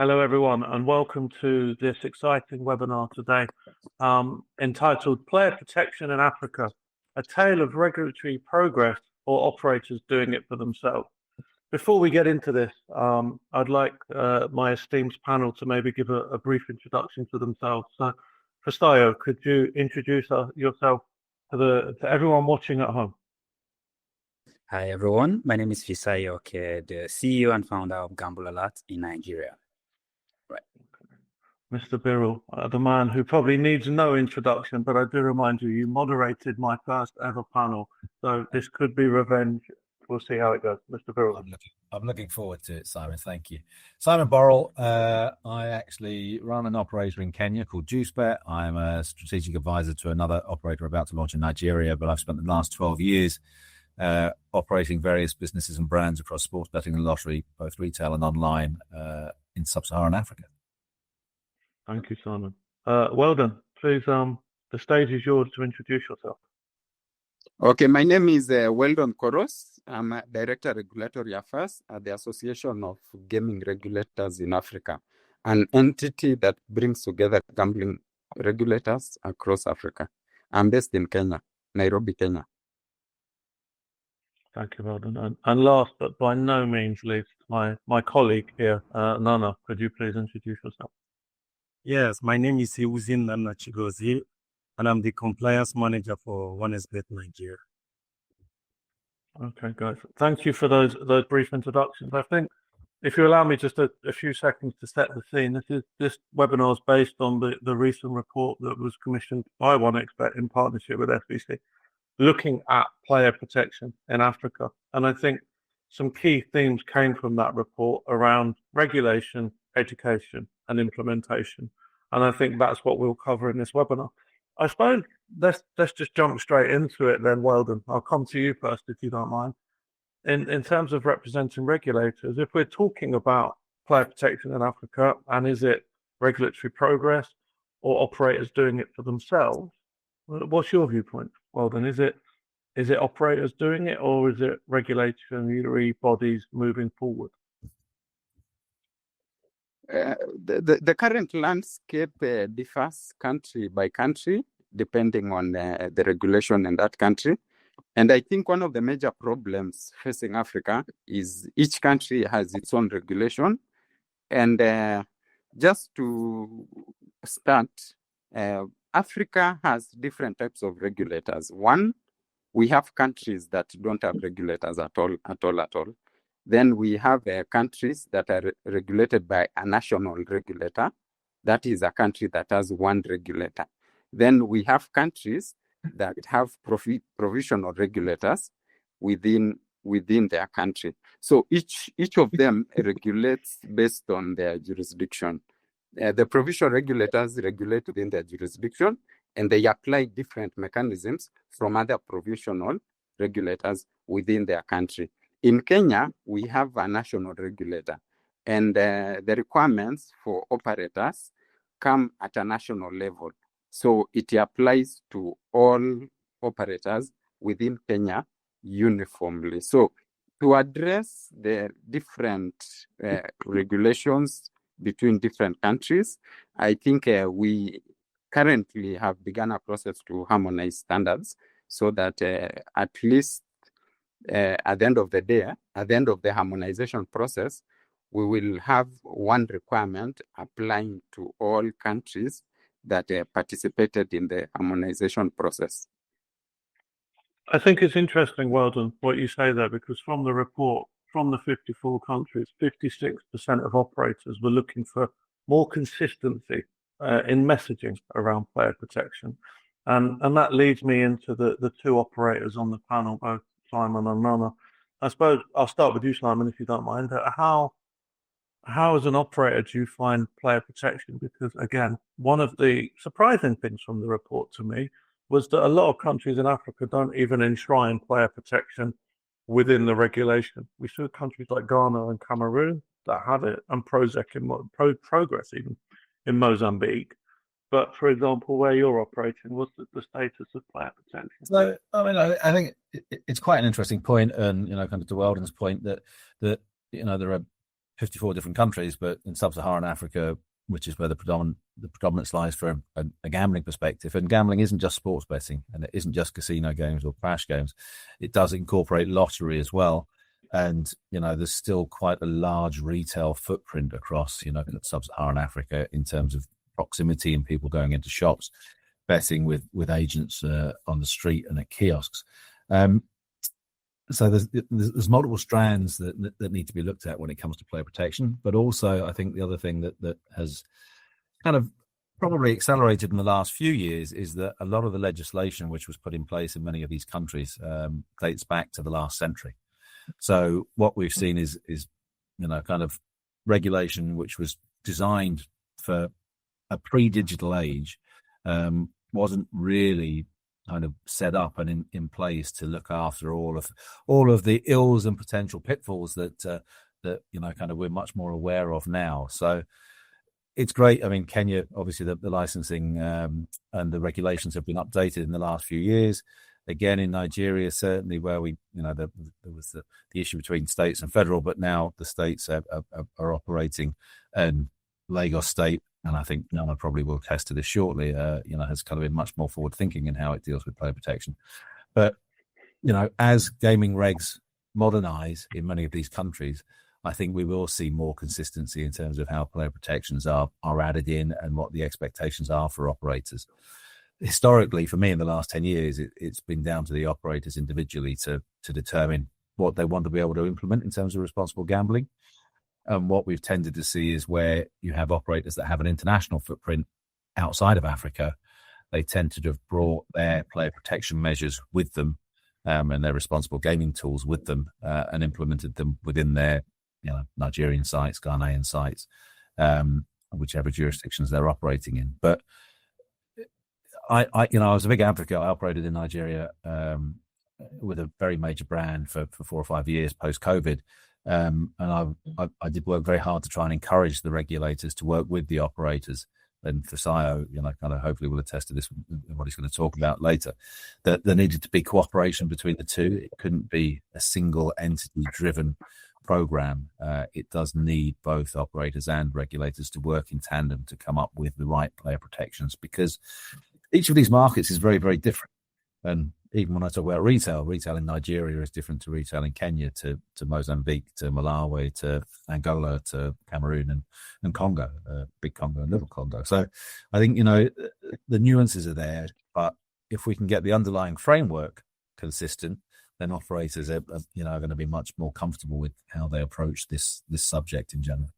Hello, everyone, and welcome to this exciting webinar today entitled Player Protection in Africa, a tale of regulatory progress or operators doing it for themselves. Before we get into this, I'd like my esteemed panel to maybe give a brief introduction to themselves. So, Fastayo, could you introduce yourself to everyone watching at home? Hi, everyone. My name is Fisayo, the CEO and founder of Gamble Alert in Nigeria. Right. Mr. Birrell, the man who probably needs no introduction, but I do remind you, you moderated my first ever panel, so this could be revenge. We'll see how it goes. Mr. Birrell. I'm looking forward to it, Simon. Thank you. Simon Borrell. I actually run an operator in Kenya called JuiceBet. I'm a strategic advisor to another operator about to launch in Nigeria, but I've spent the last 12 years operating various businesses and brands across sports betting and lottery, both retail and online, in sub-Saharan Africa. Thank you, Simon. Weldon, please, the stage is yours to introduce yourself. Okay, my name is Weldon Koros. I'm a Director Regulatory Affairs at the Association of Gaming Regulators in Africa, an entity that brings together gambling regulators across Africa. I'm based in Kenya, Nairobi, Kenya. Thank you, Weldon. And last but by no means least, my colleague here, Nana, could you please introduce yourself? Yes, my name is Euzin Nana Chigozi, and I'm the compliance manager for OneSBet Nigeria. Okay, guys. Thank you for those brief introductions. I think if you allow me just a few seconds to set the scene, this webinar is based on the recent report that was commissioned by OneXBet in partnership with SBC, looking at player protection in Africa. And I think some key themes came from that report around regulation, education, and implementation. And I think that's what we'll cover in this webinar. I suppose let's just jump straight into it then, Weldon. I'll come to you first if you don't mind. In terms of representing regulators, if we're talking about player protection in Africa, and is it regulatory progress or operators doing it for themselves, what's your viewpoint, Weldon? Is it operators doing it, or is it regulatory bodies moving forward? The current landscape differs country by country, depending on the regulation in that country. And I think one of the major problems facing Africa is each country has its own regulation. And just to start, Africa has different types of regulators. One, we have countries that don't have regulators at all. Then we have countries that are regulated by a national regulator. That is a country that has one regulator. Then we have countries that have provisional regulators within their country. So each of them regulates based on their jurisdiction. The provisional regulators regulate within their jurisdiction, and they apply different mechanisms from other provisional regulators within their country. In Kenya, we have a national regulator, and the requirements for operators come at a national level. So it applies to all operators within Kenya uniformly. So to address the different regulations between different countries, I think we currently have begun a process to harmonize standards so that at least at the end of the day, at the end of the harmonization process, we will have one requirement applying to all countries that participated in the harmonization process. I think it's interesting, Weldon, what you say there, because from the report, from the 54 countries, 56% of operators were looking for more consistency in messaging around player protection. And that leads me into the two operators on the panel, both Simon and Nana. I suppose I'll start with you, Simon, if you don't mind. How as an operator do you find player protection? Because again, one of the surprising things from the report to me was that a lot of countries in Africa don't even enshrine player protection within the regulation. We see countries like Ghana and Cameroon that have it, and Progress even in Mozambique. But for example, where you're operating, what's the status of player protection? So, I mean, I think it's quite an interesting point, and kind of to Weldon's point that there are 54 different countries, but in sub-Saharan Africa, which is where the predominance lies from a gambling perspective. And gambling isn't just sports betting, and it isn't just casino games or crash games. It does incorporate lottery as well. And, there's still quite a large retail footprint across, sub-Saharan Africa in terms of proximity and people going into shops, betting with agents on the street and at kiosks. So there's multiple strands that need to be looked at when it comes to player protection. But also, I think the other thing that has kind of probably accelerated in the last few years is that a lot of the legislation which was put in place in many of these countries dates back to the last century. So what we've seen is kind of regulation which was designed for a pre-digital age, wasn't really kind of set up and in place to look after all of the ills and potential pitfalls that kind of we're much more aware of now. So it's great. I mean, Kenya, obviously the licensing and the regulations have been updated in the last few years. Again, in Nigeria, certainly where there was the issue between states and federal, but now the states are operating, and Lagos State, and I think Nana probably will attest to this shortly, has kind of been much more forward thinking in how it deals with player protection. But, as gaming regs modernize in many of these countries, I think we will see more consistency in terms of how player protections are added in and what the expectations are for operators. Historically, for me in the last 10 years, it's been down to the operators individually to determine what they want to be able to implement in terms of responsible gambling. And what we've tended to see is where you have operators that have an international footprint outside of Africa, they tend to have brought their player protection measures with them and their responsible gaming tools with them and implemented them within their Nigerian sites, Ghanaian sites, whichever jurisdictions they're operating in. But I was a big advocate. I operated in Nigeria with a very major brand for 4 or 5 years post-COVID. And I did work very hard to try and encourage the regulators to work with the operators. And Fisayo, kind of hopefully will attest to this, what he's going to talk about later, that there needed to be cooperation between the two. It couldn't be a single entity-driven program. It does need both operators and regulators to work in tandem to come up with the right player protections, because each of these markets is very, very different. And even when I talk about retail in Nigeria is different to retail in Kenya, to Mozambique, to Malawi, to Angola, to Cameroon and Congo, big Congo and little Congo. So I think, the nuances are there, but if we can get the underlying framework consistent, then operators are going to be much more comfortable with how they approach this subject in general.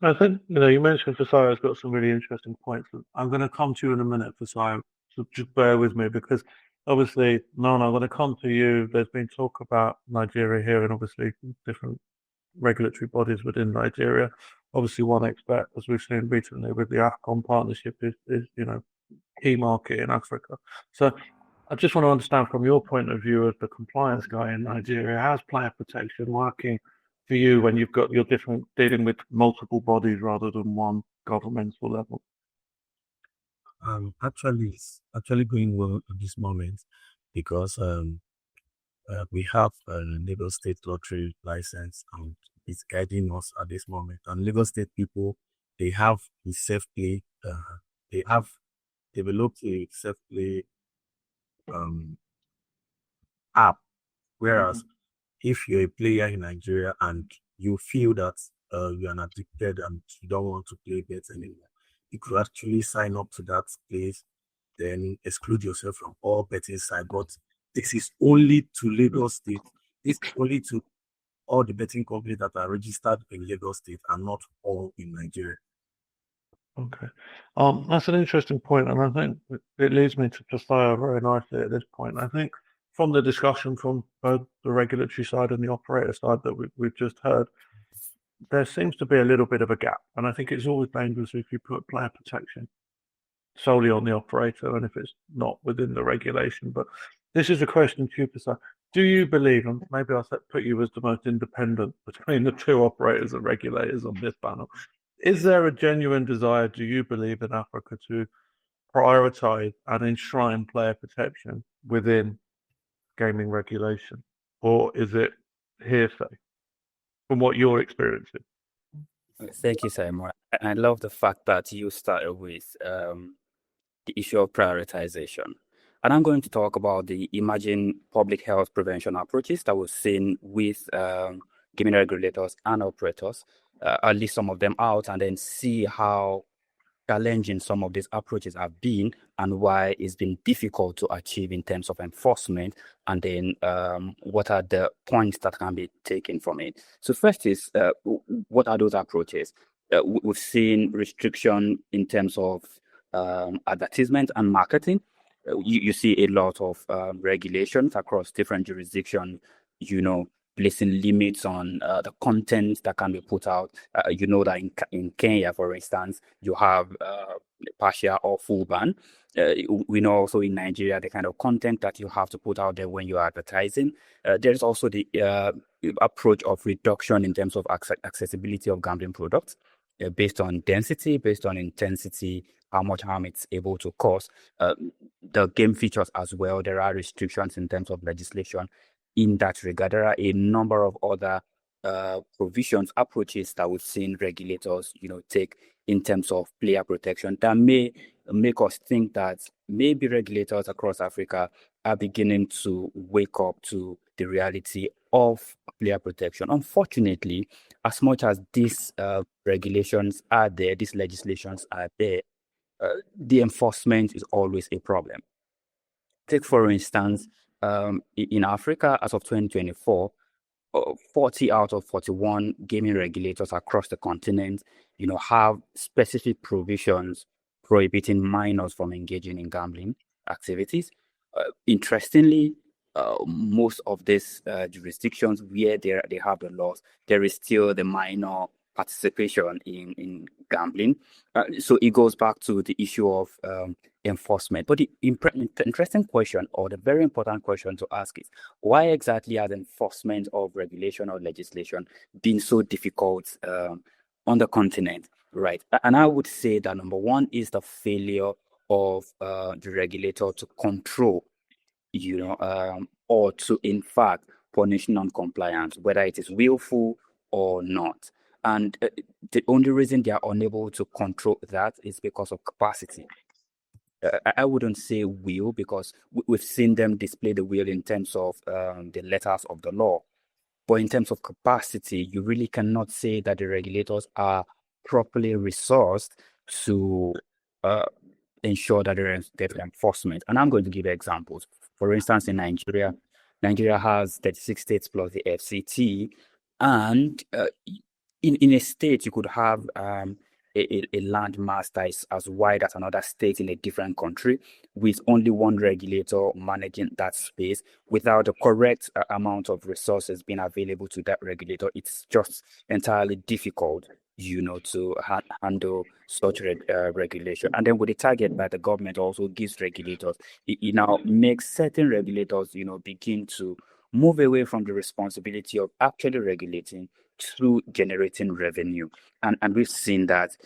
I think, you mentioned Fisayo's got some really interesting points. I'm going to come to you in a minute, Fisayo, so just bear with me, because obviously, Nana, I'm going to come to you. There's been talk about Nigeria here and obviously different regulatory bodies within Nigeria. Obviously, one expert, as we've seen recently with the AFCON partnership, is key market in Africa. So I just want to understand from your point of view as the compliance guy in Nigeria, how's player protection working for you when you've got your different, dealing with multiple bodies rather than one governmental level? It's actually going well at this moment because we have a Lagos State lottery license and it's guiding us at this moment. And Lagos State people, they have the safe play. They have developed a safe play app. Whereas if you're a player in Nigeria and you feel that you are addicted and you don't want to play bets anymore, you could actually sign up to that place, then exclude yourself from all betting sites. But this is only to Lagos State. This is only to all the betting companies that are registered in Lagos State and not all in Nigeria. Okay. That's an interesting point, and I think it leads me to Fisayo very nicely at this point. I think from the discussion from both the regulatory side and the operator side that we've just heard, there seems to be a little bit of a gap, and I think it's always dangerous if you put player protection solely on the operator and if it's not within the regulation. But this is a question to you, Fisayo. Do you believe, and maybe I'll put you as the most independent between the two operators and regulators on this panel, is there a genuine desire, do you believe, in Africa to prioritize and enshrine player protection within gaming regulation? Or is it hearsay from what you're experiencing? Thank you, Simon. I love the fact that you started with the issue of prioritization. And I'm going to talk about the emerging public health prevention approaches that we've seen with gaming regulators and operators. I'll list some of them out and then see how challenging some of these approaches have been and why it's been difficult to achieve in terms of enforcement, and then what are the points that can be taken from it. So first is, what are those approaches? We've seen restriction in terms of advertisement and marketing. You see a lot of regulations across different jurisdictions, placing limits on the content that can be put out. That in Kenya, for instance, you have partial or full ban. We know also in Nigeria the kind of content that you have to put out there when you're advertising. There's also the approach of reduction in terms of accessibility of gambling products based on density, based on intensity, how much harm it's able to cause. The game features as well, there are restrictions in terms of legislation in that regard. There are a number of other provisions, approaches that we've seen regulators, take in terms of player protection that may make us think that maybe regulators across Africa are beginning to wake up to the reality of player protection. Unfortunately, as much as these regulations are there, these legislations are there, the enforcement is always a problem. Take, for instance, in Africa, as of 2024, 40 out of 41 gaming regulators across the continent, have specific provisions prohibiting minors from engaging in gambling activities. Interestingly, most of these jurisdictions where they have the laws, there is still the minor participation in gambling. So it goes back to the issue of enforcement. But the interesting question, or the very important question to ask, is why exactly has enforcement of regulation or legislation been so difficult on the continent, right? And I would say that number one is the failure of the regulator to control, or to, in fact, punish non-compliance, whether it is willful or not. And the only reason they are unable to control that is because of capacity. I wouldn't say will, because we've seen them display the will in terms of the letters of the law. But in terms of capacity, you really cannot say that the regulators are properly resourced to ensure that there is enforcement. And I'm going to give examples. For instance, in Nigeria has 36 states plus the FCT, and in a state, you could have a landmass that is as wide as another state in a different country, with only one regulator managing that space without the correct amount of resources being available to that regulator. It's just entirely difficult, to handle such regulation. And then with the target by the government also gives regulators, it now makes certain regulators, begin to move away from the responsibility of actually regulating through generating revenue. And we've seen that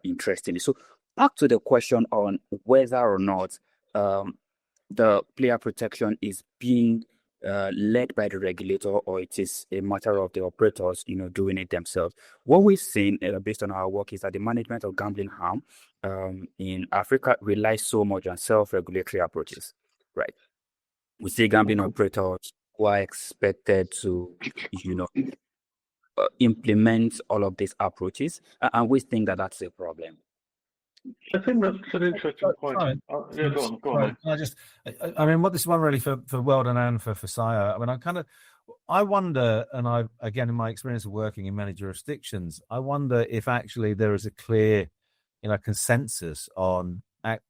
interestingly. So back to the question on whether or not the player protection is being led by the regulator, or it is a matter of the operators, doing it themselves. What we've seen based on our work is that the management of gambling harm in Africa relies so much on self-regulatory approaches, right? We see gambling operators who are expected to, implement all of these approaches, and we think that that's a problem. I think that's an interesting point. Simon, Yeah, go on. What this one really for Weldon and for Saya. I wonder, and again, in my experience of working in many jurisdictions, I wonder if actually there is a clear, consensus on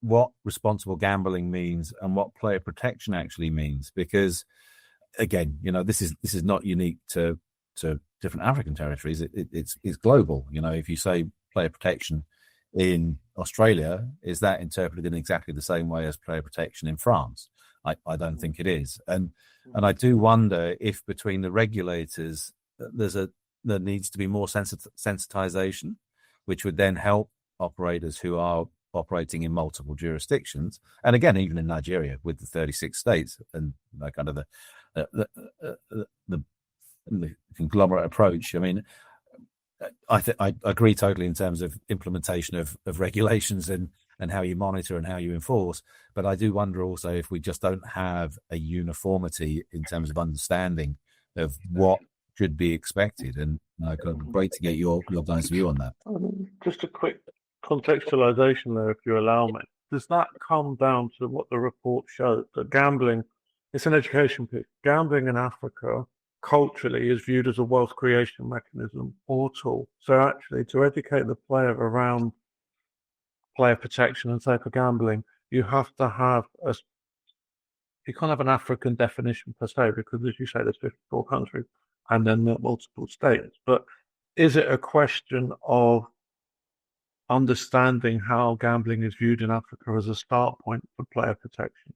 what responsible gambling means and what player protection actually means. Because, again, this is not unique to different African territories. It's global. If you say player protection in Australia, is that interpreted in exactly the same way as player protection in France? I don't think it is. And I do wonder if between the regulators there needs to be more sensitization, which would then help operators who are operating in multiple jurisdictions. And again, even in Nigeria with the 36 states and kind of the conglomerate approach. I agree totally in terms of implementation of regulations and how you monitor and how you enforce. But I do wonder also if we just don't have a uniformity in terms of understanding of what should be expected. And great to get your guys' view on that. Just a quick contextualization there, if you allow me. Does that come down to what the report showed, that gambling, it's an education piece, gambling in Africa culturally is viewed as a wealth creation mechanism or tool. So actually to educate the player around player protection and safer gambling, you have to have you can't have an African definition per se, because as you say, there's 54 countries and then multiple states. But is it a question of understanding how gambling is viewed in Africa as a start point for player protection?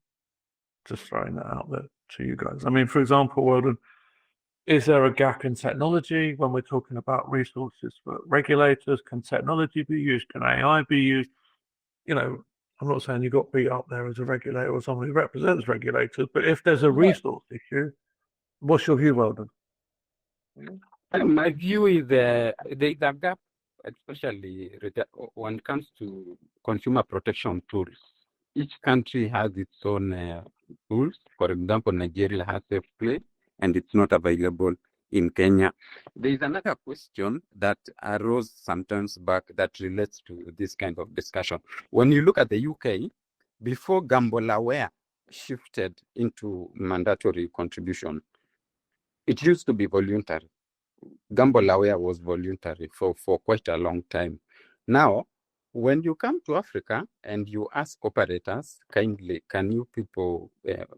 Just throwing that out there to you guys. I mean, for example, Weldon, is there a gap in technology when we're talking about resources for regulators? Can technology be used? Can AI be used? You know, I'm not saying you got beat up there as a regulator or someone who represents regulators, but if there's a resource issue, what's your view, Weldon? My view is there is a gap, especially when it comes to consumer protection tools. Each country has its own tools. For example, Nigeria has Safe Play, and it's not available in Kenya. There is another question that arose sometimes back that relates to this kind of discussion. When you look at the UK, before Gamble Aware shifted into mandatory contribution, it used to be voluntary. Gamble Aware was voluntary for quite a long time. Now, when you come to Africa and you ask operators, kindly, can you people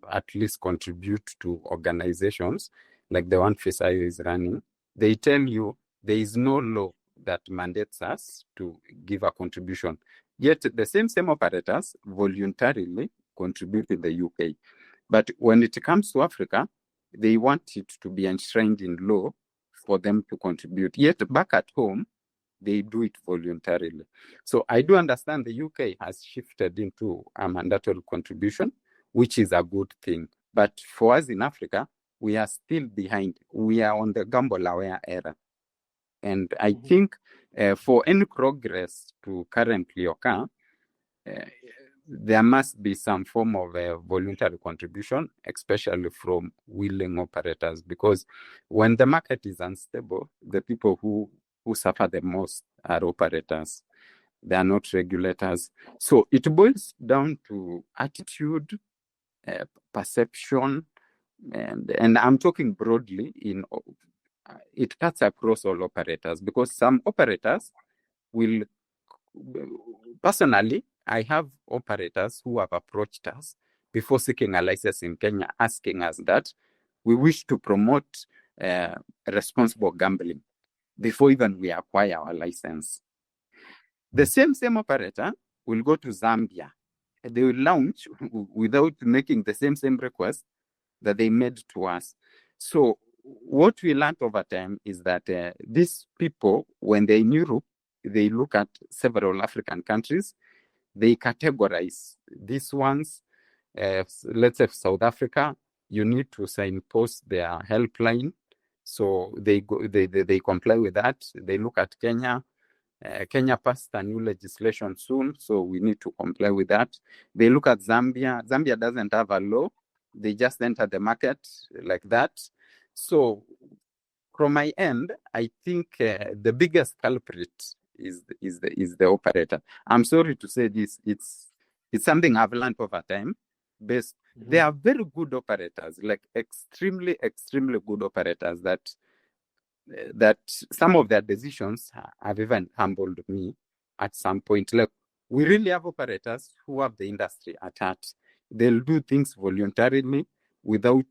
at least contribute to organizations like the one FISAIO is running? They tell you there is no law that mandates us to give a contribution. Yet the same operators voluntarily contribute in the UK. But when it comes to Africa, they want it to be enshrined in law for them to contribute. Yet back at home, they do it voluntarily. So I do understand the UK has shifted into a mandatory contribution, which is a good thing. But for us in Africa, we are still behind. We are on the Gamble Aware era. And I think for any progress to currently occur, there must be some form of a voluntary contribution, especially from willing operators, because when the market is unstable, the people who suffer the most are operators. They are not regulators. So it boils down to attitude, perception, and I'm talking broadly. It cuts across all operators, because some operators will, personally, I have operators who have approached us before seeking a license in Kenya, asking us that we wish to promote responsible gambling before even we acquire our license. The same operator will go to Zambia. They will launch without making the same request that they made to us. So what we learned over time is that these people, when they're in Europe, they look at several African countries, they categorize these ones. Let's say South Africa, you need to signpost their helpline. So they comply with that. They look at Kenya. Kenya passed a new legislation soon, so we need to comply with that. They look at Zambia. Zambia doesn't have a law. They just enter the market like that. So from my end, I think the biggest culprit is the operator. I'm sorry to say this. It's something I've learned over time. They are very good operators, like extremely good operators that some of their decisions have even humbled me at some point. Like, we really have operators who have the industry at heart. They'll do things voluntarily without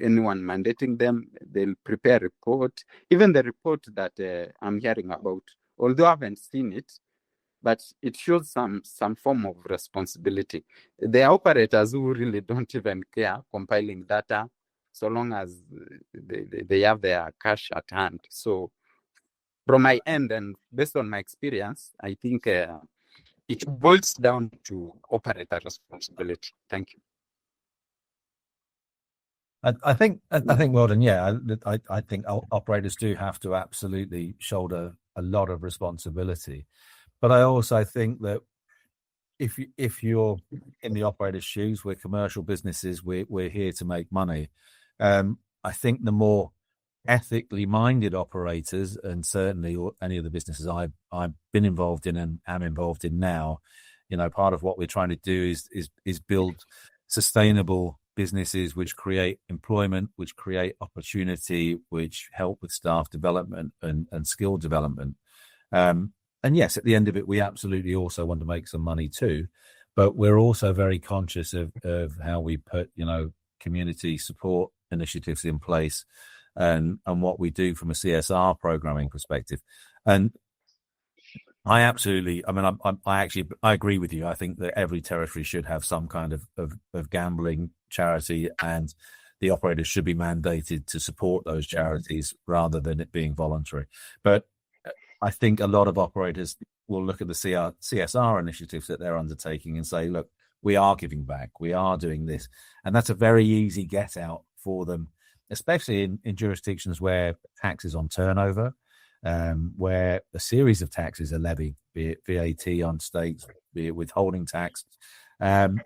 anyone mandating them. They'll prepare a report. Even the report that I'm hearing about, although I haven't seen it, but it shows some form of responsibility. There are operators who really don't even care compiling data, so long as they have their cash at hand. So from my end, and based on my experience, I think it boils down to operator responsibility. Thank you. I think Weldon, yeah, I think operators do have to absolutely shoulder a lot of responsibility. But I also think that if you're in the operator's shoes, we're commercial businesses, we're here to make money. I think the more ethically minded operators, and certainly any of the businesses I've been involved in and am involved in now, part of what we're trying to do is build sustainable businesses which create employment, which create opportunity, which help with staff development and skill development. And yes, at the end of it, we absolutely also want to make some money too, but we're also very conscious of how we put, community support initiatives in place and what we do from a CSR programming perspective. And I agree with you. I think that every territory should have some kind of gambling charity, and the operators should be mandated to support those charities rather than it being voluntary. But I think a lot of operators will look at the CSR initiatives that they're undertaking and say, look, we are giving back, we are doing this. And that's a very easy get out for them, especially in jurisdictions where tax is on turnover, where a series of taxes are levied, be it VAT on states, be it withholding tax. The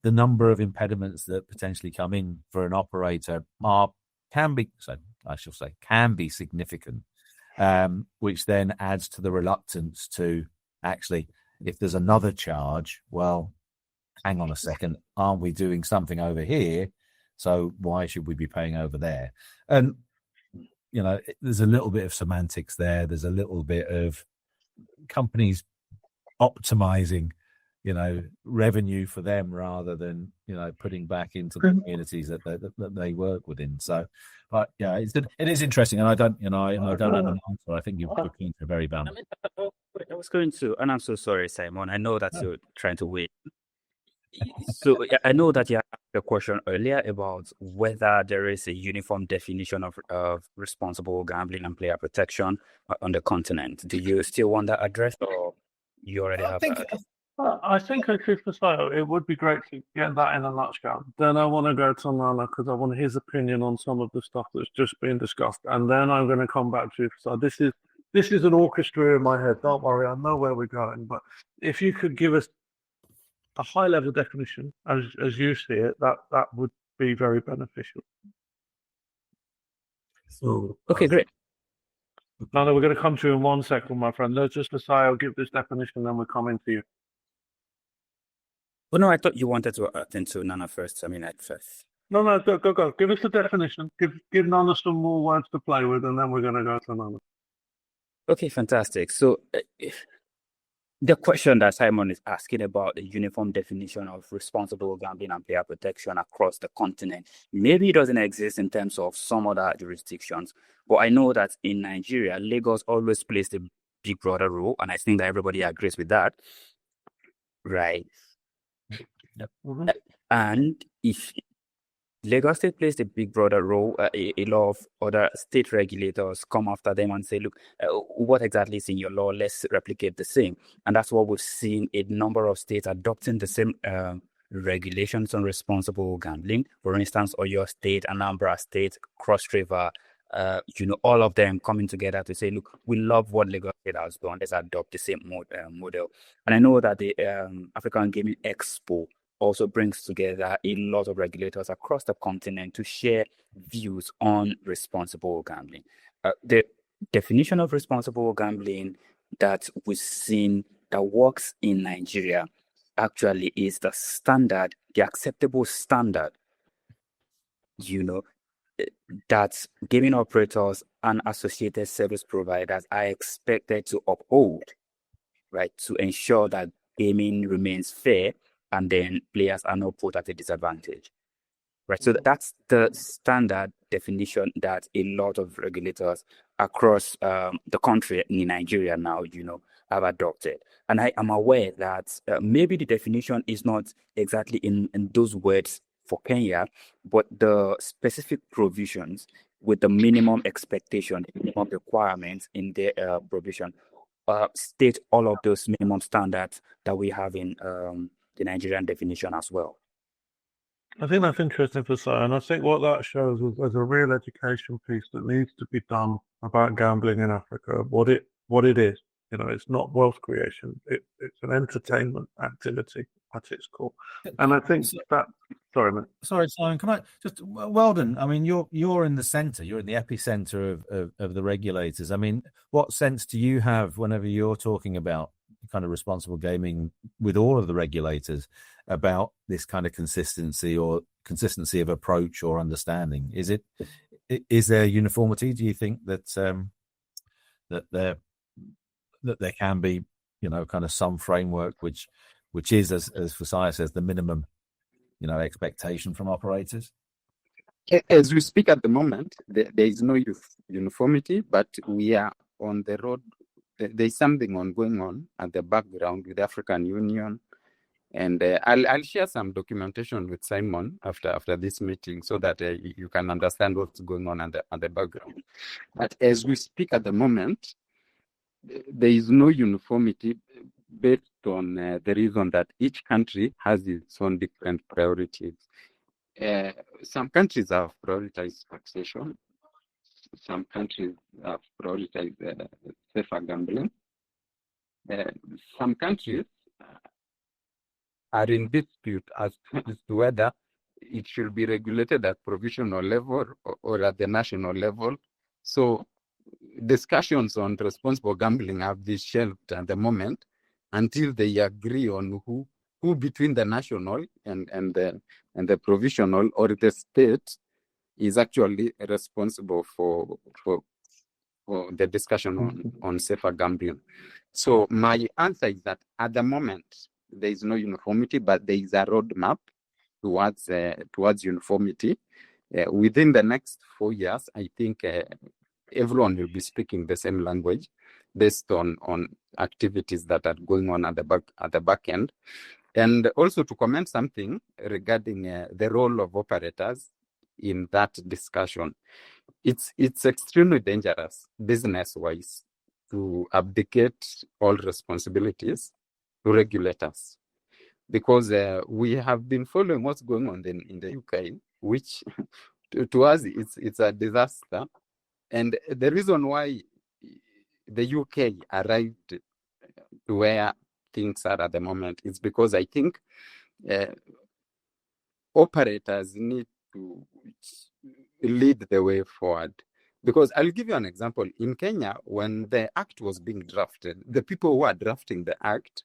number of impediments that potentially come in for an operator can be significant. Which then adds to the reluctance to actually, if there's another charge, well, hang on a second, aren't we doing something over here? So why should we be paying over there? And, there's a little bit of semantics there. There's a little bit of companies optimizing, revenue for them rather than, putting back into the communities that they work within. So, but yeah, it is interesting. And I don't know an answer. I think you're very balanced. I was going to, and I'm so sorry, Simon. I know that you're trying to wait. So I know that you asked a question earlier about whether there is a uniform definition of responsible gambling and player protection on the continent. Do you still want that addressed, or you already have that? I think actually for Sayo, it would be great to get that in a nutshell. Then I want to go to Nana because I want his opinion on some of the stuff that's just been discussed, and then I'm going to come back to you. So this is an orchestra in my head. Don't worry, I know where we're going. But if you could give us a high-level definition as you see it, that would be very beneficial. So Okay, great. Nana, we're going to come to you in 1 second, my friend. Let's just say I'll give this definition, then we'll come into you. Oh no, I thought you wanted to attend to Nana first. I mean, at first. No, go. Give us the definition. Give Nana some more words to play with, and then we're going to go to Nana. Okay, fantastic. So the question that Simon is asking about the uniform definition of responsible gambling and player protection across the continent, maybe it doesn't exist in terms of some other jurisdictions, but I know that in Nigeria, Lagos always plays the big brother role, and I think that everybody agrees with that, right? Yep. Mm-hmm. And if Lagos State plays the big brother role, a lot of other state regulators come after them and say, look, what exactly is in your law? Let's replicate the same. And that's what we've seen a number of states adopting the same regulations on responsible gambling. For instance, Oyo State, Anambra State, Cross River, all of them coming together to say, look, we love what Lagos State has done. Let's adopt the same model. And I know that the African Gaming Expo also brings together a lot of regulators across the continent to share views on responsible gambling. The definition of responsible gambling that we've seen that works in Nigeria actually is the standard, the acceptable standard, that gaming operators and associated service providers are expected to uphold, right, to ensure that gaming remains fair and then players are not put at a disadvantage, right? So that's the standard definition that a lot of regulators across the country in Nigeria now, have adopted. And I am aware that maybe the definition is not exactly in those words for Kenya, but the specific provisions with the minimum expectation, the minimum requirements in their provision state all of those minimum standards that we have in the Nigerian definition as well. I think that's interesting for say, and I think what that shows is there's a real education piece that needs to be done about gambling in Africa, what it is. You know, it's not wealth creation; it's an entertainment activity at its core. And I think that. Sorry, man. Sorry, Simon. Can I just Weldon? I mean, you're in the centre. You're in the epicenter of the regulators. I mean, what sense do you have whenever you're talking about kind of responsible gaming with all of the regulators about this kind of consistency of approach or understanding? Is there uniformity? Do you think that there can be, you know, kind of some framework which is, as Fasaya says, the minimum, you know, expectation from operators? As we speak at the moment, there is no uniformity, but we are on the road. There's something going on at the background with the African Union, and I'll share some documentation with Simon after this meeting so that you can understand what's going on at the background. But as we speak at the moment, there is no uniformity based on the reason that each country has its own different priorities. Some countries have prioritized taxation. Some countries have prioritized safer gambling. Some countries are in dispute as to whether it should be regulated at provisional level or at the national level. So discussions on responsible gambling have been shelved at the moment until they agree on who between the national and the provisional or the state is actually responsible for the discussion on safer gambling. So my answer is that at the moment there is no uniformity, but there is a roadmap towards uniformity. Within the next 4 years, I think everyone will be speaking the same language based on activities that are going on at the back end. And also to comment something regarding the role of operators in that discussion. It's extremely dangerous business-wise to abdicate all responsibilities to regulators, because we have been following what's going on in the UK, which to us it's a disaster. And the reason why the UK arrived to where things are at the moment is because I think operators need to lead the way forward. Because I'll give you an example. In Kenya, when the act was being drafted, the people who are drafting the act,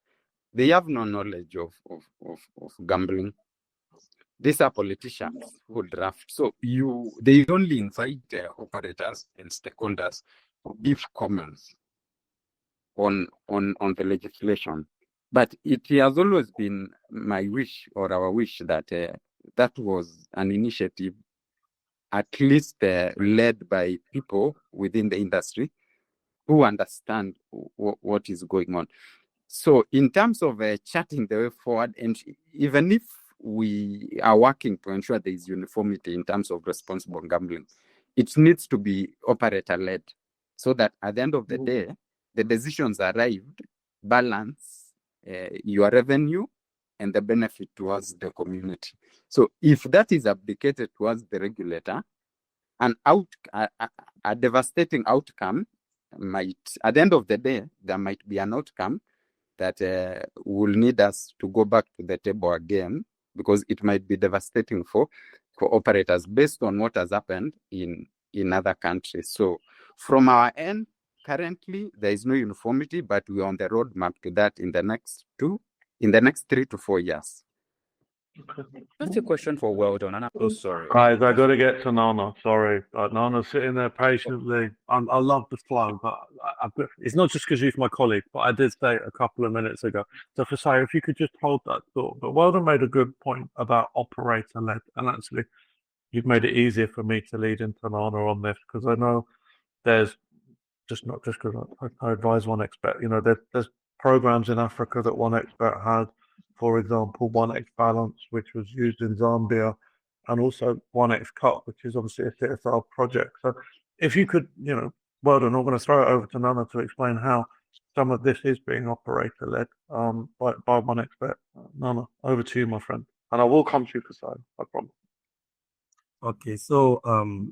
they have no knowledge of gambling. These are politicians who draft. So they only invite operators and stakeholders to give comments on the legislation. But it has always been my wish or our wish that that was an initiative at least led by people within the industry who understand what is going on. So in terms of charting the way forward, and even if we are working to ensure there is uniformity in terms of responsible gambling, it needs to be operator-led so that at the end of the day, the decisions arrived balance your revenue and the benefit towards the community. So if that is abdicated towards the regulator, a devastating outcome might, at the end of the day, there might be an outcome that will need us to go back to the table again, because it might be devastating for operators based on what has happened in other countries. So from our end, currently, there is no uniformity, but we're on the roadmap to that in the next 3 to 4 years. Just a question for Weldon, and I'm so sorry. Guys, I got to get to Nana. Sorry. Nana's sitting there patiently. I love the flow, but it's not just because you're my colleague, but I did say it a couple of minutes ago. So for say, if you could just hold that thought. But Weldon made a good point about operator-led, and actually, you've made it easier for me to lead into Nana on this, because I know there's not just because I advise one expert. You know, there's programs in Africa that one expert had. For example, 1x Balance, which was used in Zambia, and also 1x Cup, which is obviously a CSR project. So if you could, you know, Weldon, I'm going to throw it over to Nana to explain how some of this is being operator-led by one expert. Nana, over to you, my friend. And I will come to you for side, I promise. Okay, so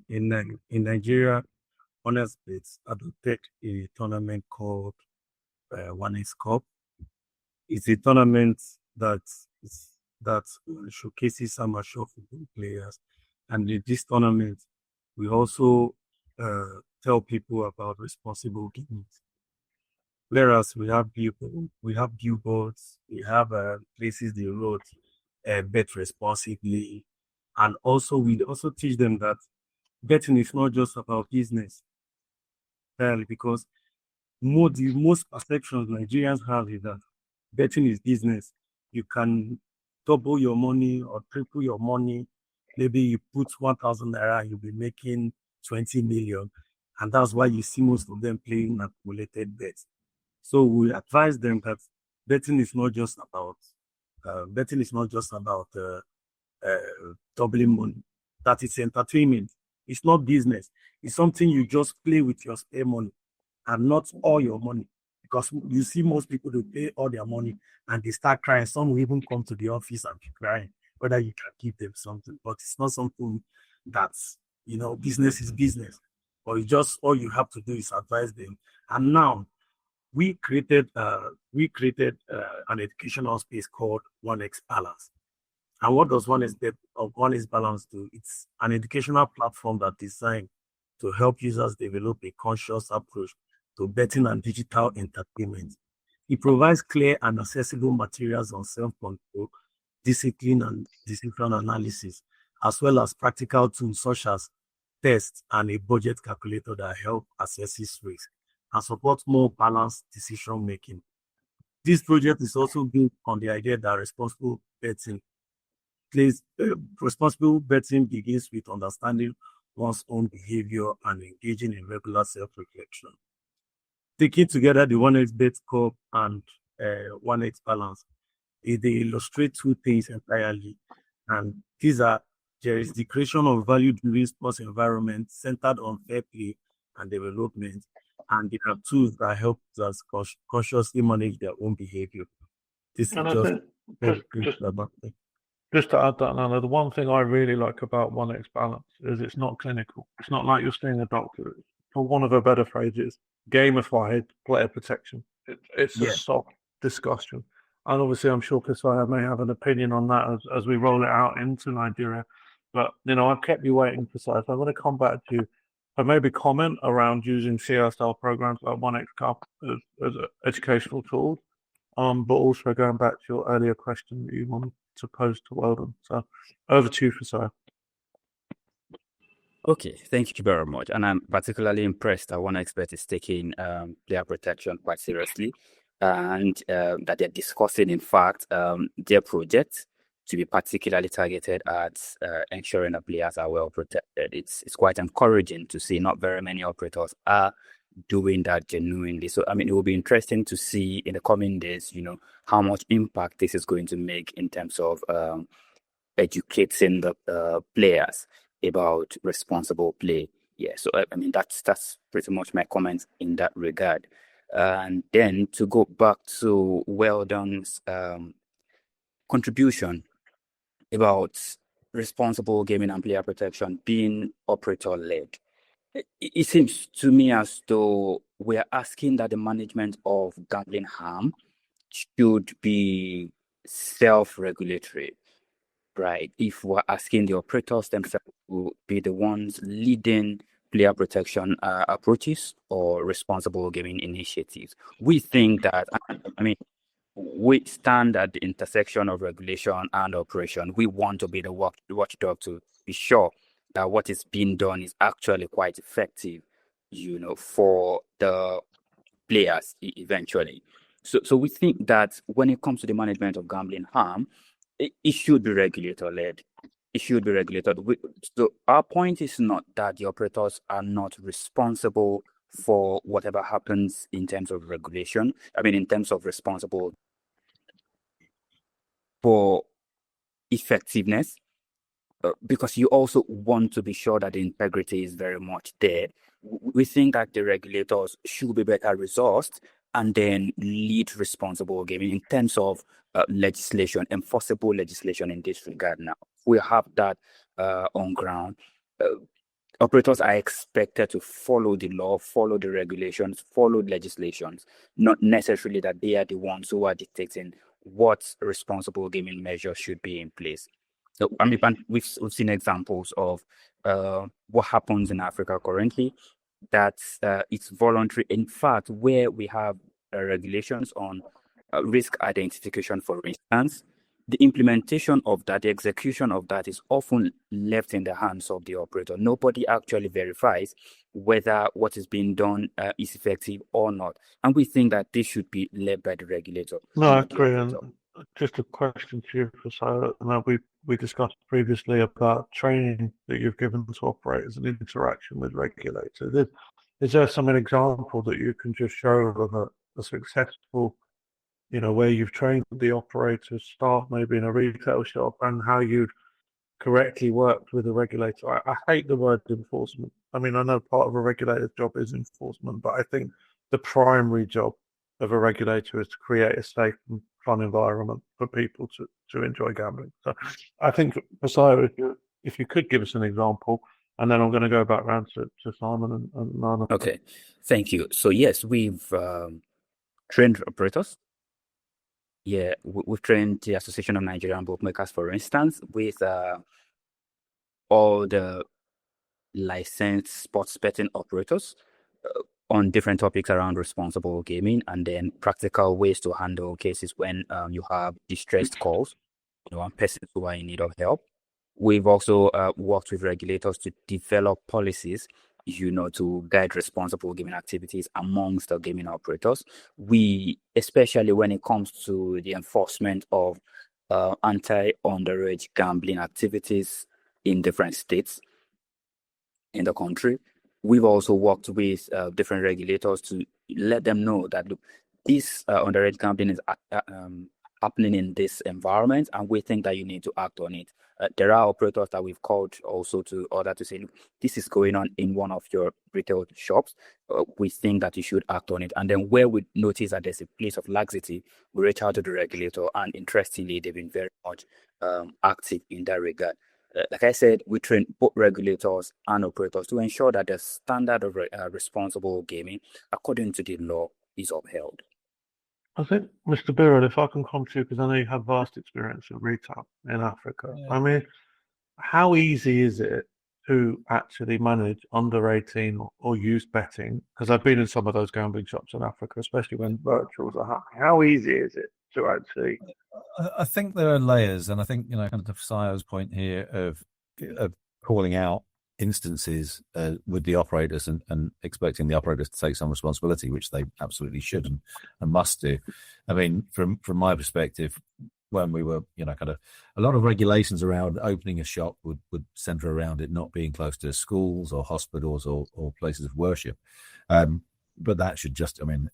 in Nigeria, Honest Bets adopted a tournament called 1X Cup. It's a tournament that showcases amateur football players, and in this tournament, we also tell people about responsible gaming. Whereas we have billboards, we have places they wrote bet responsibly, and also we also teach them that betting is not just about business, because the most perceptions Nigerians have is that betting is business. You can double your money or triple your money. Maybe you put 1,000 naira, you'll be making 20 million, and that's why you see most of them playing accumulated bets. So we advise them that betting is not just about doubling money. That it's entertainment. It's not business. It's something you just play with your spare money, and not all your money. Because you see most people, they pay all their money and they start crying. Some will even come to the office and be crying, whether you can give them something. But it's not something that's, business is business. But it's just, all you have to do is advise them. And now we created an educational space called 1X Balance. And what does 1X Balance do? It's an educational platform that's designed to help users develop a conscious approach to betting and digital entertainment. It provides clear and accessible materials on self-control, discipline, and decision analysis, as well as practical tools such as tests and a budget calculator that help assess risk and support more balanced decision making. This project is also built on the idea that responsible betting begins with understanding one's own behavior and engaging in regular self-reflection. Taking together the 1X Bet Cup and 1X Balance, they illustrate two things entirely. And these are, there is the creation of value-driven sports environment centered on fair play and development, and there are tools that help us consciously manage their own behavior. This And is I just think just to add that, Nana, the one thing I really like about 1X Balance is it's not clinical. It's not like you're seeing a doctor. For want of a better phrase, it's gamified player protection. It's a soft discussion. And obviously, I'm sure Kasaya may have an opinion on that as we roll it out into Nigeria. But, I've kept you waiting, Kasaya. So I'm going to come back to you and maybe comment around using CR-style programs like 1X Cup as educational tools. But also going back to your earlier question that you wanted to pose to Weldon. So over to you, Kasaya. Okay, thank you very much. And I'm particularly impressed that 1X Bet is taking player protection quite seriously, and that they're discussing, in fact, their project to be particularly targeted at ensuring that players are well protected. It's quite encouraging to see not very many operators are doing that genuinely. So, it will be interesting to see in the coming days, how much impact this is going to make in terms of educating the players about responsible play. Yeah, so that's pretty much my comments in that regard. And then to go back to Weldon's contribution about responsible gaming and player protection being operator-led. It seems to me as though we are asking that the management of gambling harm should be self-regulatory, right? If we're asking the operators themselves to be the ones leading player protection approaches or responsible gaming initiatives, we think that, we stand at the intersection of regulation and operation. We want to be the watchdog to be sure that what is being done is actually quite effective, for the players eventually. So we think that when it comes to the management of gambling harm, it should be regulator-led. It should be regulated. So our point is not that the operators are not responsible for whatever happens in terms of regulation. In terms of responsible for effectiveness, because you also want to be sure that the integrity is very much there. We think that the regulators should be better resourced and then lead responsible gaming in terms of legislation, enforceable legislation in this regard. Now we have that on ground. Operators are expected to follow the law, follow the regulations, follow legislations, not necessarily that they are the ones who are dictating what responsible gaming measures should be in place. So, I mean, we've seen examples of what happens in Africa currently, that it's voluntary. In fact, where we have regulations on risk identification, for instance, the implementation of that, the execution of that is often left in the hands of the operator. Nobody actually verifies whether what is being done is effective or not. And we think that this should be led by the regulator. No, I agree. And just a question to you, Fasaya. Now, we discussed previously about training that you've given to operators and interaction with regulators. Is there some example that you can just show of a successful, where you've trained the operators, staff, maybe in a retail shop, and how you'd correctly worked with a regulator? I hate the word enforcement. I mean, I know part of a regulator's job is enforcement, but I think the primary job of a regulator is to create a safe and fun environment for people to enjoy gambling. So I think, Fasaya, if you could give us an example, and then I'm going to go back around to Simon and Nana. Okay, thank you. So yes, we've trained operators. Yeah, we've trained the Association of Nigerian Bookmakers, for instance, with all the licensed sports betting operators on different topics around responsible gaming, and then practical ways to handle cases when you have distressed calls, and persons who are in need of help. We've also worked with regulators to develop policies, to guide responsible gaming activities amongst the gaming operators. We, especially when it comes to the enforcement of anti-underage gambling activities in different states in the country, we've also worked with different regulators to let them know that, look, this underage gambling is happening in this environment, and we think that you need to act on it. There are operators that we've called also to order to say, look, this is going on in one of your retail shops. We think that you should act on it. And then where we notice that there's a place of laxity, we reach out to the regulator, and interestingly, they've been very much active in that regard. Like I said, we train both regulators and operators to ensure that the standard of responsible gaming, according to the law, is upheld. I think, Mr. Birrell, if I can come to you, because I know you have vast experience in retail in Africa. Yeah. I mean, how easy is it to actually manage under 18 or use betting? Because I've been in some of those gambling shops in Africa, especially when virtuals are happening. How easy is it to actually? I think there are layers, and I think, kind of to Fasayo's point here of calling out instances with the operators and expecting the operators to take some responsibility, which they absolutely should and must do. I mean, from my perspective, when we were, kind of a lot of regulations around opening a shop would center around it not being close to schools or hospitals or places of worship. But that should just, I mean,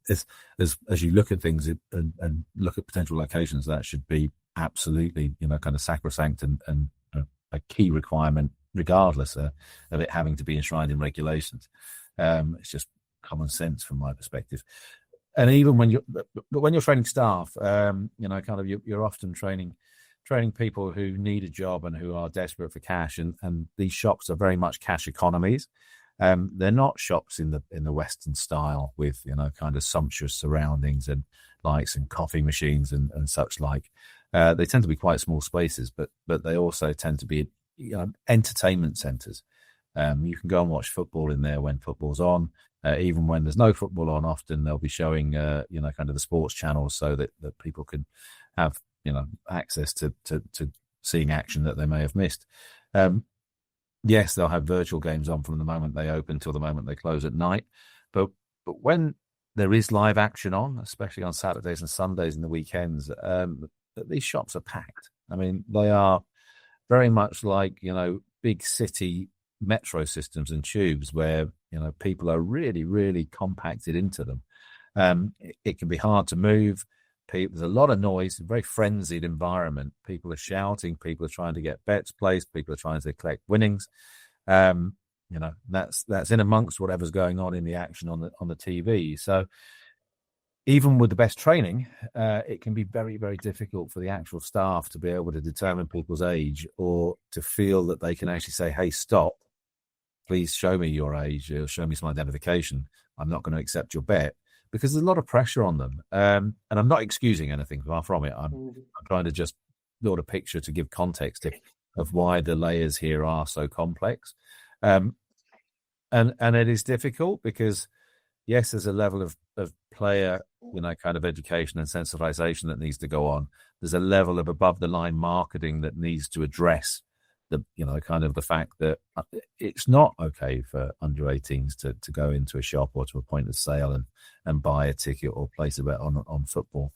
as you look at things and look at potential locations, that should be absolutely, kind of sacrosanct and a key requirement, regardless of it having to be enshrined in regulations. It's just common sense from my perspective. And even when you're training staff, kind of you're often training people who need a job and who are desperate for cash, and these shops are very much cash economies. They're not shops in the Western style with, kind of sumptuous surroundings and lights and coffee machines and such like. They tend to be quite small spaces, but they also tend to be entertainment centres. You can go and watch football in there when football's on. Even when there's no football on, often they'll be showing, kind of the sports channels so that people can have, access to seeing action that they may have missed. Yes, they'll have virtual games on from the moment they open till the moment they close at night. But when there is live action on, especially on Saturdays and Sundays and the weekends, these shops are packed. I mean, they are very much like, big city metro systems and tubes where, people are really, really compacted into them. It can be hard to move. There's a lot of noise, a very frenzied environment. People are shouting. People are trying to get bets placed. People are trying to collect winnings. That's in amongst whatever's going on in the action on the TV. So even with the best training, it can be very, very difficult for the actual staff to be able to determine people's age or to feel that they can actually say, hey, stop, please show me your age or show me some identification. I'm not going to accept your bet, because there's a lot of pressure on them. And I'm not excusing anything, far from it. I'm trying to just build a picture to give context of why the layers here are so complex. And it is difficult because, yes, there's a level of player, kind of education and sensitization that needs to go on. There's a level of above the line marketing that needs to address the, kind of the fact that it's not okay for under 18s to go into a shop or to a point of sale and buy a ticket or place a bet on football.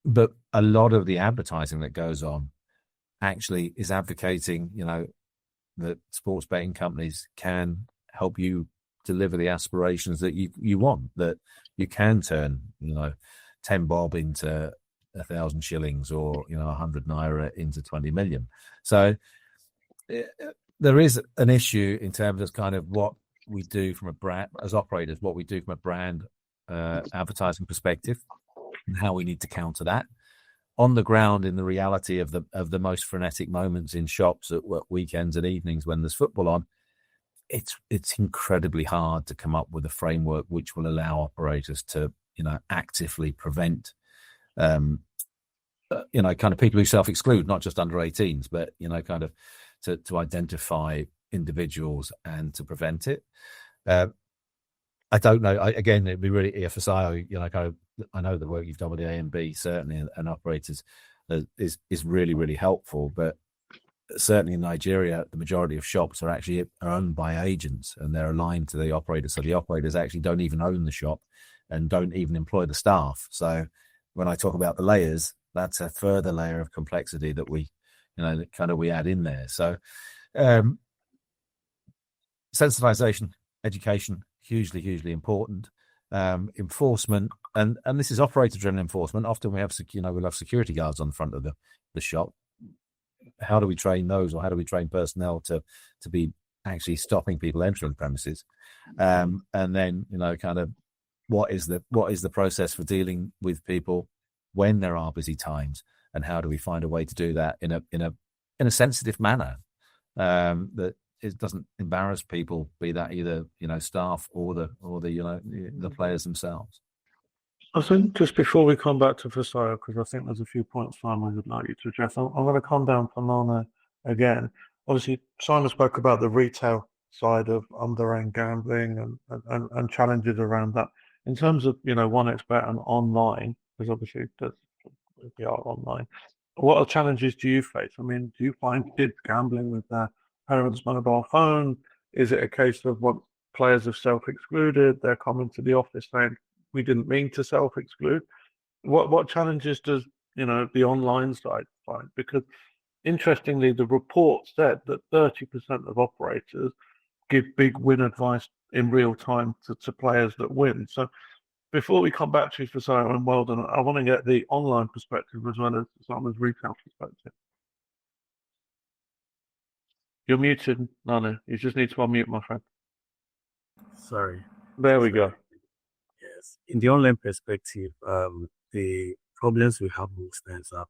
But a lot of the advertising that goes on actually is advocating, that sports betting companies can help you deliver the aspirations that you want, that you can turn, 10 bob into 1,000 shillings or, 100 naira into 20 million. So there is an issue in terms of kind of what we do from a brand, as operators, what we do from a brand advertising perspective and how we need to counter that. On the ground, in the reality of the most frenetic moments in shops at weekends and evenings when there's football on, it's incredibly hard to come up with a framework which will allow operators to, actively prevent, kind of people who self-exclude, not just under 18s, but, kind of to identify individuals and to prevent it. I don't know. Again, it'd be really EFSI, I know the work you've done with the AMB certainly and operators is really, really helpful. But certainly in Nigeria, the majority of shops are actually owned by agents and they're aligned to the operators. So the operators actually don't even own the shop and don't even employ the staff. So when I talk about the layers, that's a further layer of complexity that we add in there. So sensitization, education, hugely, hugely important. Enforcement, and this is operator-driven enforcement. Often we have, we'll have security guards on the front of the shop. How do we train those, or how do we train personnel to be actually stopping people entering premises? And then, kind of what is the process for dealing with people when there are busy times, and how do we find a way to do that in a sensitive manner that it doesn't embarrass people, be that either staff or the players themselves. I think just before we come back to Fasaya, because I think there's a few points Simon would like you to address, I'm going to come down to Nana again. Obviously, Simon spoke about the retail side of underage gambling and challenges around that. In terms of 1xBet and online, because obviously we are online, what challenges do you face? I mean, do you find kids gambling with their parents' mobile phone? Is it a case of what players have self-excluded? They're coming to the office saying, we didn't mean to self-exclude. What challenges does the online side find? Because interestingly, the report said that 30% of operators give big win advice in real time to players that win. So before we come back to Fasaya and Weldon, I want to get the online perspective as well as Simon's retail perspective. You're muted, Nana. You just need to unmute, my friend. Sorry. There we go. Yes. In the online perspective, the problems we have most times are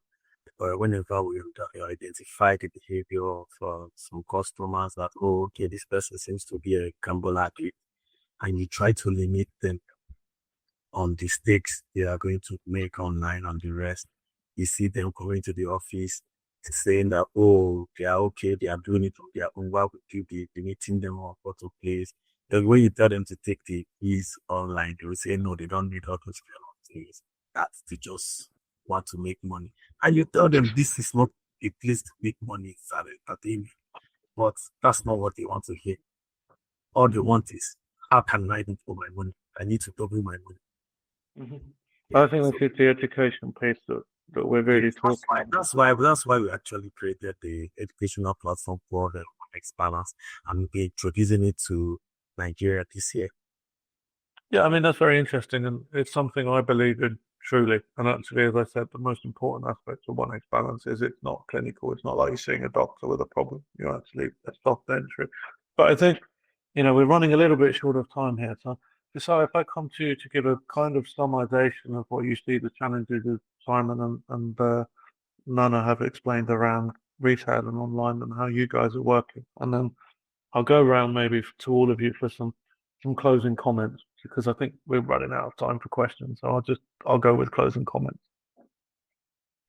whenever we identify the behavior of some customers that, this person seems to be a gamble addict, and you try to limit them on the stakes they are going to make online and the rest. You see them coming to the office saying that, they are okay, they are doing it on their own. Why would you be limiting them on auto plays? The way you tell them to take the keys online, they will say, no, they don't need auto plays. That's to just want to make money. And you tell them this is not a place to make money, it's an entertainment. But that's not what they want to hear. All they want is, how can I do for my money? I need to double my money. Mm-hmm. I think that's the education piece that we're really talking about. That's why we actually created the educational platform for the Balance, and we're introducing it to Nigeria this year. Yeah, I mean, that's very interesting, and it's something I believe in truly. And actually, as I said, the most important aspect of 1x Balance is it's not clinical. It's not like you're seeing a doctor with a problem. You're actually a soft entry. But I think, we're running a little bit short of time here. So, So if I come to you to give a kind of summarization of what you see the challenges as Simon and Nana have explained around retail and online and how you guys are working, and then I'll go around maybe to all of you for some closing comments because I think we're running out of time for questions. So I'll go with closing comments.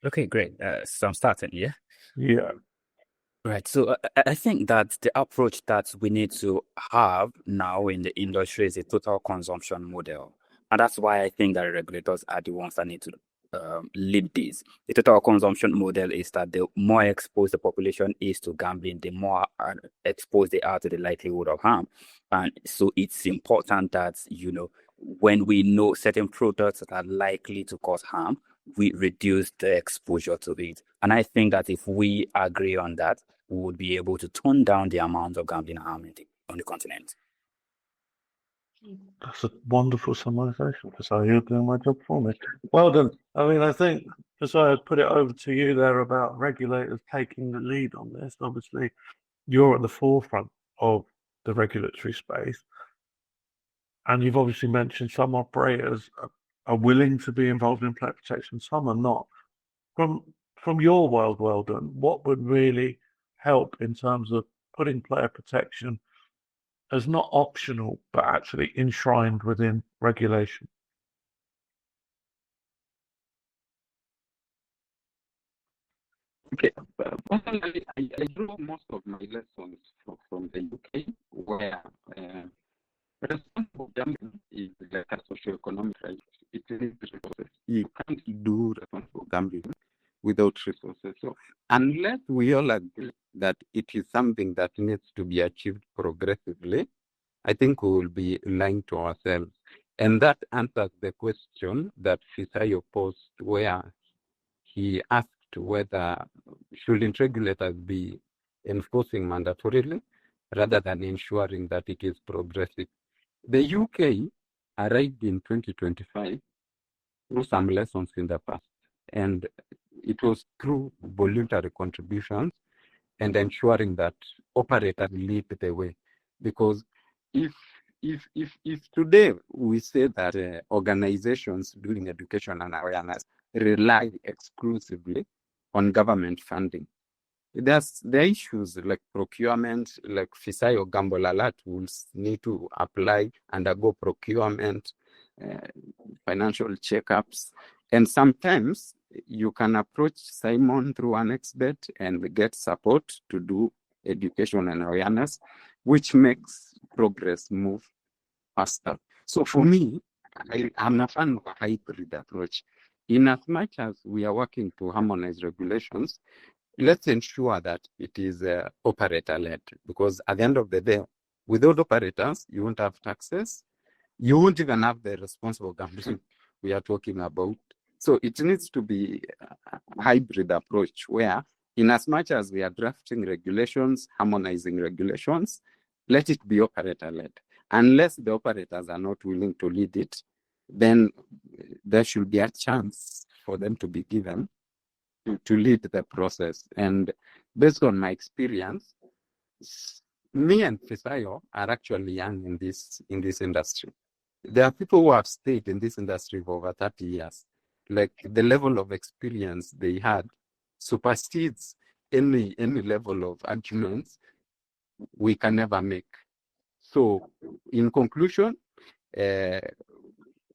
Okay, great. So I'm starting, yeah? Yeah. Right. So I think that the approach that we need to have now in the industry is a total consumption model. And that's why I think that regulators are the ones that need to lead this. The total consumption model is that the more exposed the population is to gambling, the more exposed they are to the likelihood of harm. And so it's important that, when we know certain products that are likely to cause harm, we reduce the exposure to it. And I think that if we agree on that, we would be able to tone down the amount of gambling harm on the continent. That's a wonderful summarization, Fasai. You're doing my job for me. Well done. I mean, I think, Fasai, I'd put it over to you there about regulators taking the lead on this. Obviously, you're at the forefront of the regulatory space. And you've obviously mentioned some operators are willing to be involved in player protection, some are not. From your world, Weldon, what would really help in terms of putting player protection as not optional, but actually enshrined within regulation? Okay, personally, I draw most of my lessons from the UK, where responsible gambling is like a socio-economic right. It needs resources. You can't do responsible gambling without resources. So unless we all agree that it is something that needs to be achieved progressively, I think we will be lying to ourselves. And that answers the question that Fisayo posed, where he asked whether shouldn't regulators be enforcing mandatorily rather than ensuring that it is progressive. The UK arrived in 2025 through some lessons in the past, and it was through voluntary contributions and ensuring that operators lead the way. Because if today we say that organizations doing education and awareness rely exclusively on government funding, there are issues like procurement, like Fisayo Gamble Alert will need to apply, undergo procurement, financial checkups. And sometimes you can approach Simon through an expert and get support to do education and awareness, which makes progress move faster. So for me, I'm a fan of a hybrid approach. In as much as we are working to harmonize regulations, let's ensure that it is operator-led, because at the end of the day, without operators, you won't have taxes. You won't even have the responsible gambling we are talking about. So it needs to be a hybrid approach where, in as much as we are drafting regulations, harmonizing regulations, let it be operator-led. Unless the operators are not willing to lead it, then there should be a chance for them to be given to lead the process. And based on my experience, me and Fisayo are actually young in this industry. There are people who have stayed in this industry for over 30 years. Like, the level of experience they had supersedes any level of arguments we can never make. So in conclusion,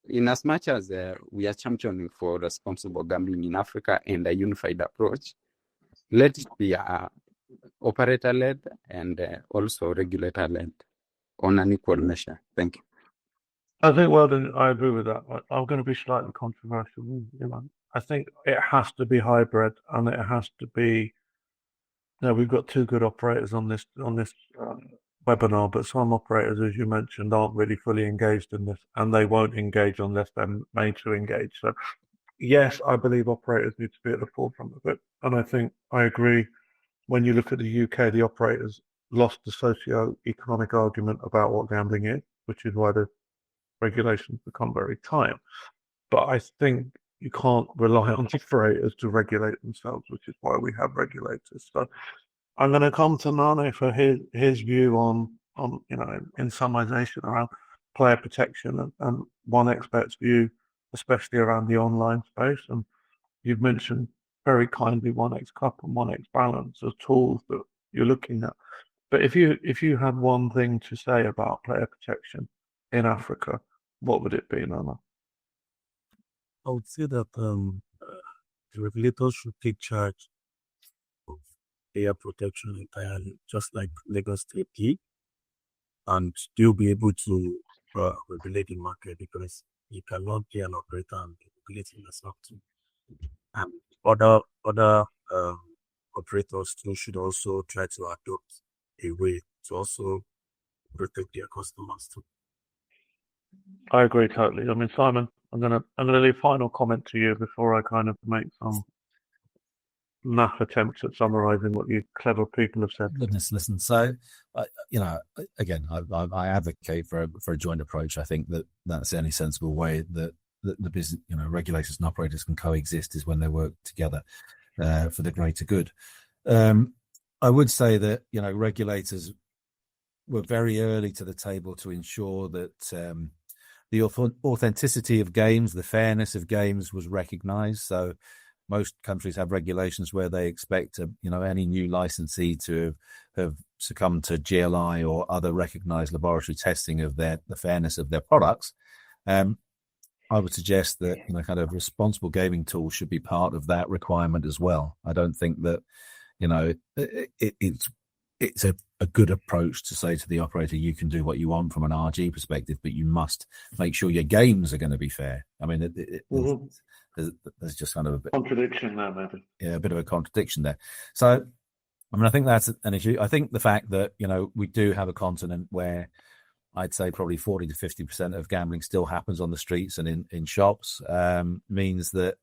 in as much as we are championing for responsible gambling in Africa and a unified approach, let it be operator-led and also regulator-led on an equal measure. Thank you. I think, Weldon, I agree with that. I'm going to be slightly controversial. I think it has to be hybrid, and it has to be. We've got two good operators on this webinar, but some operators, as you mentioned, aren't really fully engaged in this, and they won't engage unless they're made to engage. So, yes, I believe operators need to be at the forefront of it, and I think I agree. When you look at the UK, the operators lost the socio-economic argument about what gambling is, which is why the regulations become very tight. But I think you can't rely on operators to regulate themselves, which is why we have regulators. So I'm going to come to Nane for his view on in summarization around player protection and one expert's view, especially around the online space. And you've mentioned very kindly 1x Cup and 1x Balance as tools that you're looking at. But if you had one thing to say about player protection in Africa, what would it be, Nana? I would say that the regulators should take charge of player protection entirely, just like Lagos State did, and they'll be able to regulate the market, because you cannot be an operator and be regulating yourself too. And other operators too should also try to adopt a way to also protect their customers too. I agree totally. I mean, Simon, I'm gonna leave final comment to you before I kind of make some naff attempts at summarising what you clever people have said. Goodness, listen. So, again, I advocate for a joint approach. I think that's the only sensible way that the business, regulators and operators can coexist, is when they work together for the greater good. I would say that regulators were very early to the table to ensure that the authenticity of games, the fairness of games was recognised. So most countries have regulations where they expect any new licensee to have succumbed to GLI or other recognised laboratory testing of the fairness of their products. I would suggest that kind of responsible gaming tools should be part of that requirement as well. I don't think that it's a good approach to say to the operator, you can do what you want from an RG perspective, but you must make sure your games are going to be fair. I mean, there's just kind of a bit contradiction there, maybe. Yeah, a bit of a contradiction there. So, I mean, I think that's an issue. I think the fact that we do have a continent where I'd say probably 40 to 50% of gambling still happens on the streets and in shops means that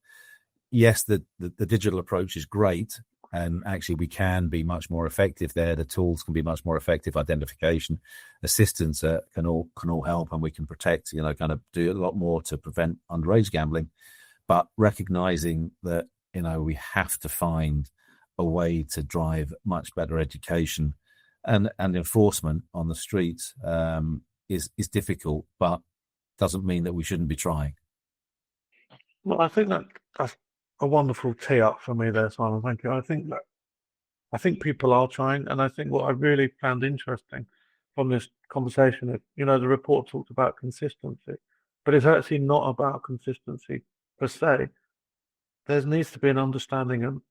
yes, the digital approach is great. And actually, we can be much more effective there. The tools can be much more effective. Identification, assistance can all help, and we can protect. Kind of do a lot more to prevent underage gambling. But recognizing that we have to find a way to drive much better education and enforcement on the streets is difficult, but doesn't mean that we shouldn't be trying. Well, I think that's a wonderful tee up for me there, Simon. Thank you. I think people are trying, and I think what I really found interesting from this conversation is, the report talked about consistency, but it's actually not about consistency per se. There needs to be an understanding and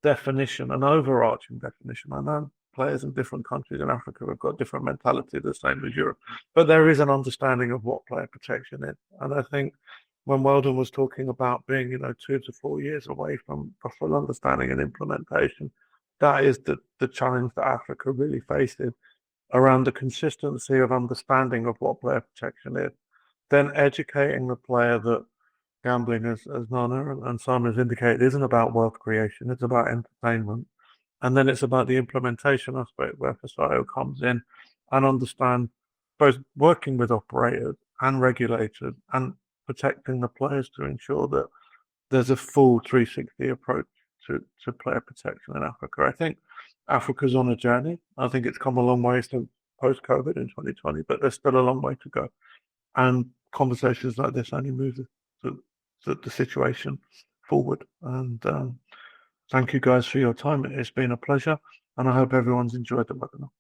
definition, an overarching definition. I know players in different countries in Africa have got different mentality, the same as Europe, but there is an understanding of what player protection is, and I think when Weldon was talking about being, 2 to 4 years away from a full understanding and implementation, that is the challenge that Africa really faces around the consistency of understanding of what player protection is, then educating the player that gambling, as Nana and Simon has indicated, isn't about wealth creation, it's about entertainment. And then it's about the implementation aspect where FSIO comes in and understand both working with operators and regulators and protecting the players to ensure that there's a full 360 approach to player protection in Africa. I think Africa's on a journey. I think it's come a long way since post-COVID in 2020, but there's still a long way to go. And conversations like this only move the situation forward. And thank you guys for your time. It's been a pleasure, and I hope everyone's enjoyed the webinar.